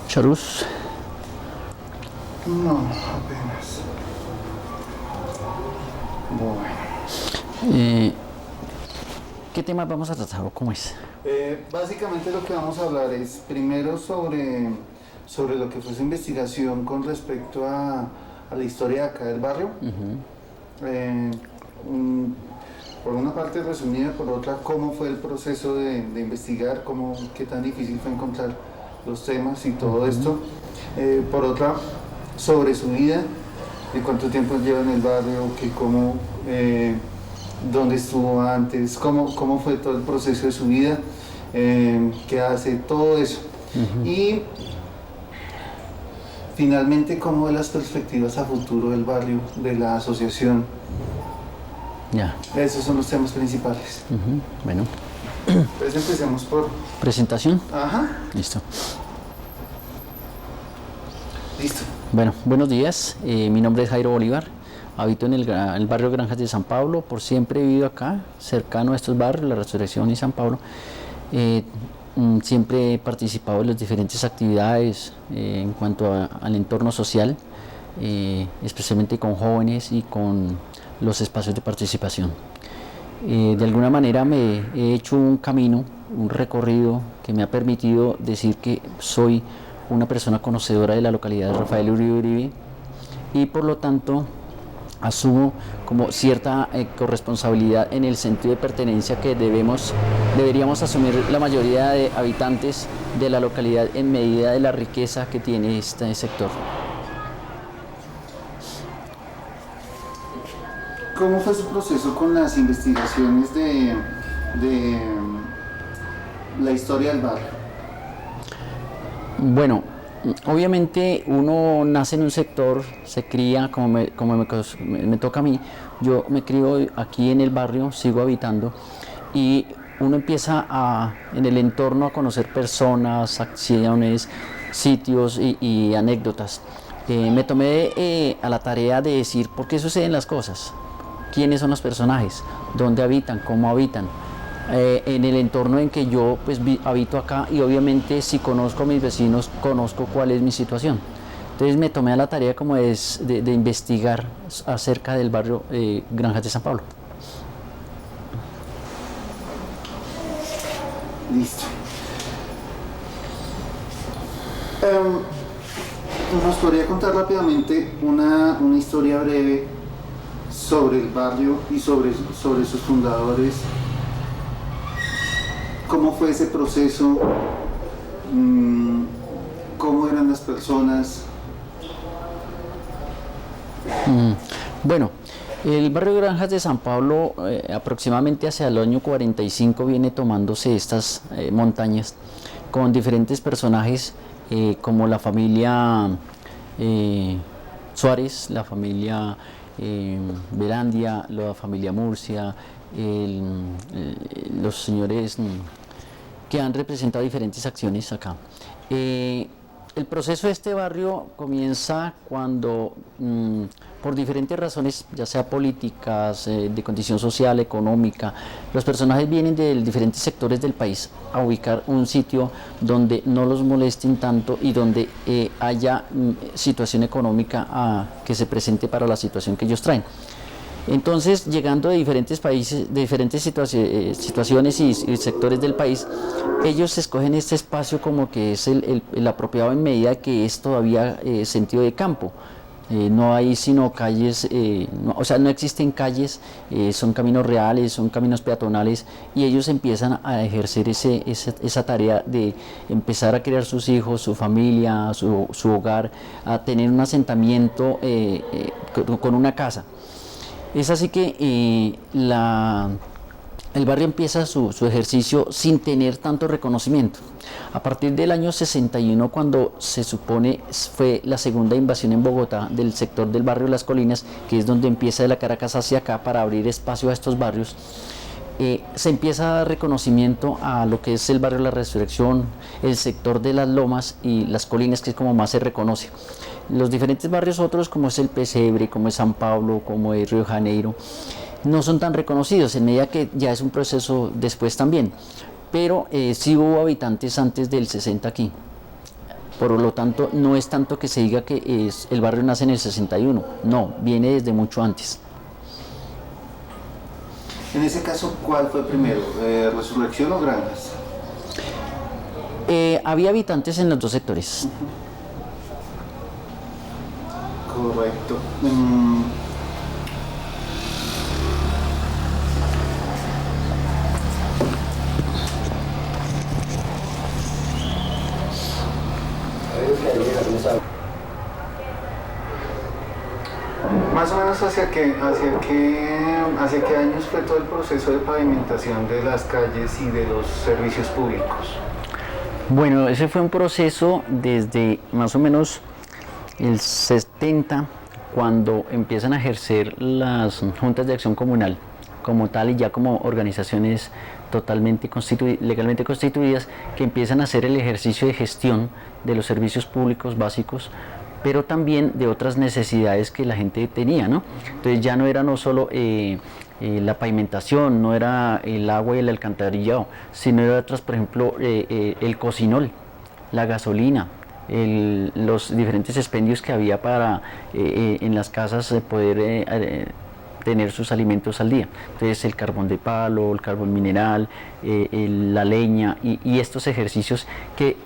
Charus. No, apenas. Bueno. ¿Qué temas vamos a tratar o cómo es? Básicamente lo que vamos a hablar es primero sobre lo que fue su investigación con respecto a la historia de acá del barrio. Por una parte resumida, por otra cómo fue el proceso de investigar, qué tan difícil fue encontrar los temas y todo esto. Por otra, sobre su vida, de cuánto tiempo lleva en el barrio, dónde estuvo antes, cómo fue todo el proceso de su vida, qué hace, todo eso. Y finalmente, cómo ve las perspectivas a futuro del barrio, de la asociación. Ya. Esos son los temas principales. Bueno. Entonces empecemos por... ¿Presentación? Ajá. Listo. Listo. Bueno, buenos días. Mi nombre es Jairo Bolívar. Habito en el barrio Granjas de San Pablo. Por siempre he vivido acá, cercano a estos barrios, La Resurrección y San Pablo. Siempre he participado en las diferentes actividades en cuanto al entorno social, especialmente con jóvenes y con los espacios de participación. De alguna manera me he hecho un camino, un recorrido que me ha permitido decir que soy una persona conocedora de la localidad de Rafael Uribe Uribe y por lo tanto asumo como cierta corresponsabilidad en el sentido de pertenencia que deberíamos asumir la mayoría de habitantes de la localidad en medida de la riqueza que tiene este sector. ¿Cómo fue su proceso con las investigaciones de la historia del barrio? Bueno, obviamente uno nace en un sector, se cría, como me toca a mí, yo me crío aquí en el barrio, sigo habitando, y uno empieza en el entorno a conocer personas, acciones, sitios y anécdotas. Me tomé a la tarea de decir por qué suceden las cosas, quiénes son los personajes, dónde habitan, cómo habitan. En el entorno en que yo pues habito acá y obviamente si conozco a mis vecinos, conozco cuál es mi situación. Entonces me tomé a la tarea como de investigar acerca del barrio Granjas de San Pablo. Listo. ¿Nos podría contar rápidamente una historia breve sobre el barrio y sobre sus fundadores? ¿Cómo fue ese proceso? ¿Cómo eran las personas? Bueno, el barrio Granjas de San Pablo aproximadamente hacia el año 45 viene tomándose estas montañas con diferentes personajes como la familia Suárez, la familia Verandia, la familia Murcia, los señores que han representado diferentes acciones acá. El proceso de este barrio comienza cuando, por diferentes razones, ya sea políticas, de condición social, económica, los personajes vienen de diferentes sectores del país a ubicar un sitio donde no los molesten tanto y donde haya situación económica que se presente para la situación que ellos traen. Entonces, llegando de diferentes países, de diferentes situaciones y sectores del país, ellos escogen este espacio como que es el apropiado en medida que es todavía sentido de campo. No hay sino calles, no existen calles, son caminos reales, son caminos peatonales y ellos empiezan a ejercer esa tarea de empezar a criar sus hijos, su familia, su hogar, a tener un asentamiento con una casa. Es así que el barrio empieza su ejercicio sin tener tanto reconocimiento. A partir del año 61, cuando se supone fue la segunda invasión en Bogotá del sector del barrio Las Colinas, que es donde empieza de la Caracas hacia acá para abrir espacio a estos barrios, se empieza a dar reconocimiento a lo que es el barrio La Resurrección, el sector de las Lomas y Las Colinas, que es como más se reconoce. Los diferentes barrios otros, como es el Pesebre, como es San Pablo, como es Río de Janeiro, no son tan reconocidos, en medida que ya es un proceso después también, pero sí hubo habitantes antes del 60 aquí. Por lo tanto, no es tanto que se diga que el barrio nace en el 61, no, viene desde mucho antes. En ese caso, ¿cuál fue primero? ¿Resurrección o Granjas? Había habitantes en los dos sectores. Correcto. Más o menos hacia qué años fue todo el proceso de pavimentación de las calles y de los servicios públicos. Bueno, ese fue un proceso desde más o menos el 70, cuando empiezan a ejercer las juntas de acción comunal como tal y ya como organizaciones totalmente legalmente constituidas, que empiezan a hacer el ejercicio de gestión de los servicios públicos básicos, pero también de otras necesidades que la gente tenía, ¿no? Entonces ya no era no solo la pavimentación, no era el agua y el alcantarillado, sino era otras, por ejemplo, el cocinol, la gasolina, los diferentes expendios que había para en las casas poder tener sus alimentos al día. Entonces el carbón de palo, el carbón mineral, la leña y estos ejercicios que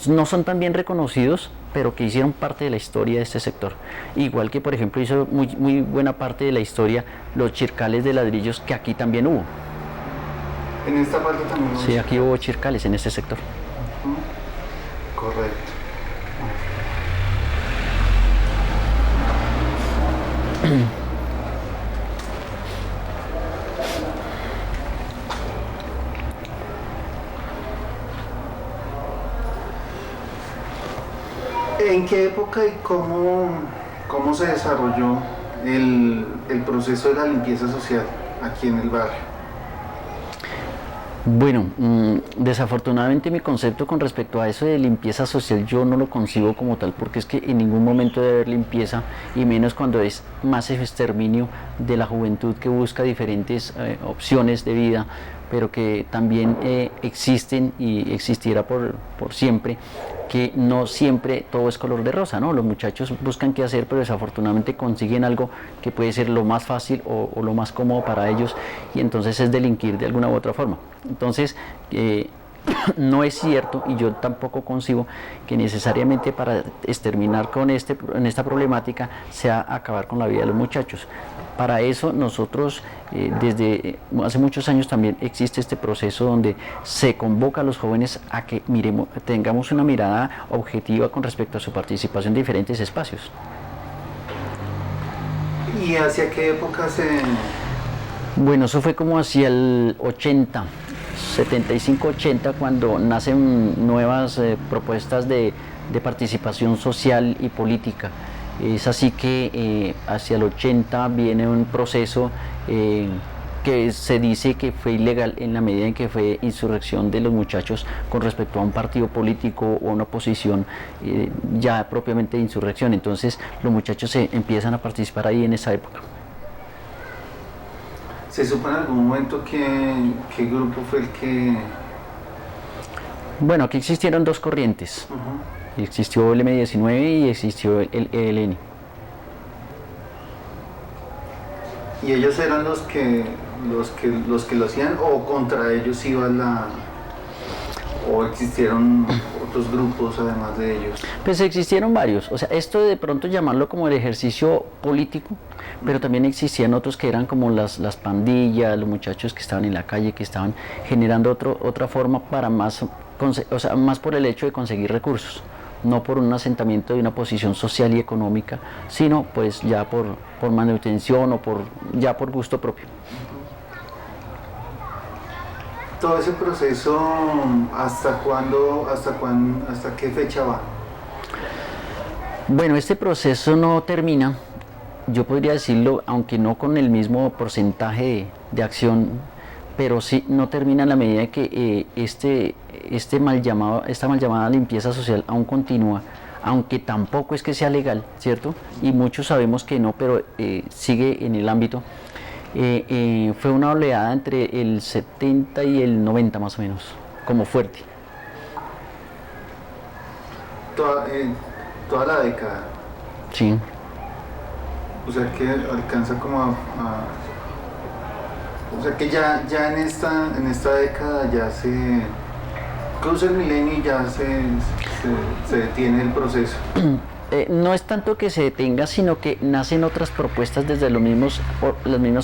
no son tan bien reconocidos, pero que hicieron parte de la historia de este sector. Igual que, por ejemplo, hizo muy buena parte de la historia los chircales de ladrillos, que aquí también hubo. ¿En esta parte también hubo? Sí, aquí hubo chircales en este sector. Correcto. ¿En qué época y cómo se desarrolló el proceso de la limpieza social aquí en el barrio? Bueno, desafortunadamente mi concepto con respecto a eso de limpieza social yo no lo concibo como tal, porque es que en ningún momento debe haber limpieza, y menos cuando es más exterminio de la juventud que busca diferentes opciones de vida, pero que también existen y existirá por siempre, que no siempre todo es color de rosa, ¿no? Los muchachos buscan qué hacer, pero desafortunadamente consiguen algo que puede ser lo más fácil o lo más cómodo para ellos, y entonces es delinquir de alguna u otra forma. Entonces, no es cierto, y yo tampoco concibo que necesariamente para exterminar con en esta problemática sea acabar con la vida de los muchachos. Para eso nosotros desde hace muchos años también existe este proceso donde se convoca a los jóvenes a que tengamos una mirada objetiva con respecto a su participación en diferentes espacios. ¿Y hacia qué época se...? Bueno, eso fue como hacia el 80, 75-80, cuando nacen nuevas propuestas de participación social y política. Es así que hacia el 80 viene un proceso que se dice que fue ilegal en la medida en que fue insurrección de los muchachos con respecto a un partido político o una oposición ya propiamente de insurrección. Entonces los muchachos se empiezan a participar ahí en esa época. ¿Se supo en algún momento qué grupo fue el que...? Bueno, aquí existieron dos corrientes. Existió el M19 y existió el ELN. ¿Y ellos eran los que lo hacían, o contra ellos iba o existieron otros grupos además de ellos? Pues existieron varios, o sea, esto de pronto llamarlo como el ejercicio político, pero también existían otros que eran como las pandillas, los muchachos que estaban en la calle, que estaban generando otra forma para más por el hecho de conseguir recursos, no por un asentamiento de una posición social y económica, sino pues ya por manutención o ya por gusto propio. Todo ese proceso, ¿hasta qué fecha va? Bueno, este proceso no termina, yo podría decirlo, aunque no con el mismo porcentaje de acción, pero sí no termina en la medida que esta mal llamada limpieza social aún continúa, aunque tampoco es que sea legal, ¿cierto? Y muchos sabemos que no, pero sigue en el ámbito. Fue una oleada entre el 70 y el 90 más o menos, como fuerte. toda la década. Sí. O sea que alcanza como o sea que ya en esta década ya se cruza el milenio y ya se detiene el proceso. No es tanto que se detenga, sino que nacen otras propuestas desde las mismas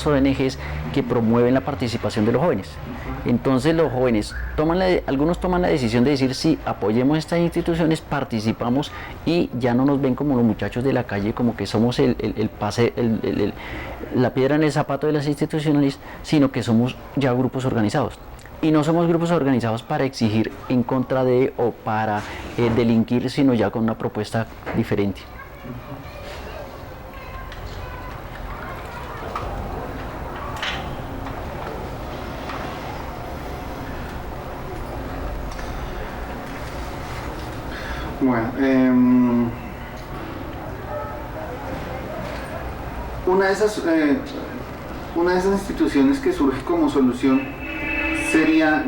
ONGs que promueven la participación de los jóvenes. Entonces los jóvenes algunos toman la decisión de decir sí, apoyemos estas instituciones, participamos y ya no nos ven como los muchachos de la calle, como que somos la piedra en el zapato de las instituciones, sino que somos ya grupos organizados. Y no somos grupos organizados para exigir en contra de o para delinquir, sino ya con una propuesta diferente. Bueno, una de esas instituciones que surge como solución sería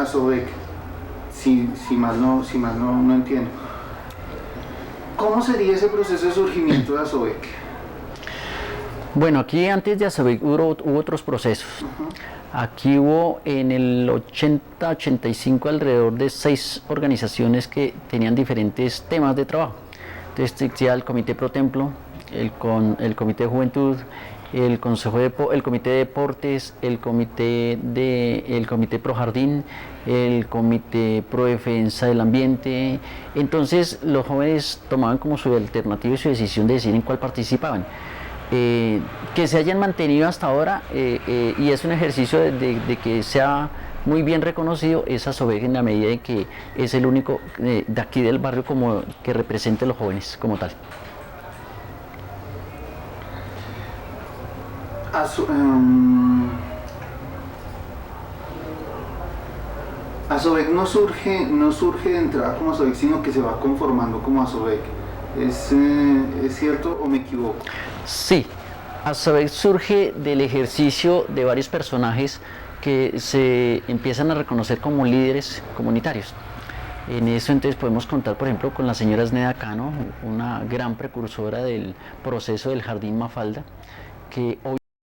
ASOVEC, si mal no entiendo. ¿Cómo sería ese proceso de surgimiento de ASOVEC? Bueno, aquí antes de ASOVEC hubo otros procesos. Aquí hubo en el 80-85 alrededor de 6 organizaciones que tenían diferentes temas de trabajo. Entonces existía el Comité Pro Templo, el Comité de Juventud, el Comité de Deportes, el Comité Pro Jardín, el Comité Pro Defensa del Ambiente. Entonces los jóvenes tomaban como su alternativa y su decisión de decidir en cuál participaban. Que se hayan mantenido hasta ahora y es un ejercicio de que sea muy bien reconocido es ASOVEC en la medida en que es el único de aquí del barrio como que represente a los jóvenes como tal. ASOVEC no surge de entrada como ASOVEC, sino que se va conformando como ASOVEC. ¿Es cierto o me equivoco? Sí, ASOVEC surge del ejercicio de varios personajes que se empiezan a reconocer como líderes comunitarios. En eso entonces podemos contar, por ejemplo, con la señora Sneda Cano, una gran precursora del proceso del Jardín Mafalda, que hoy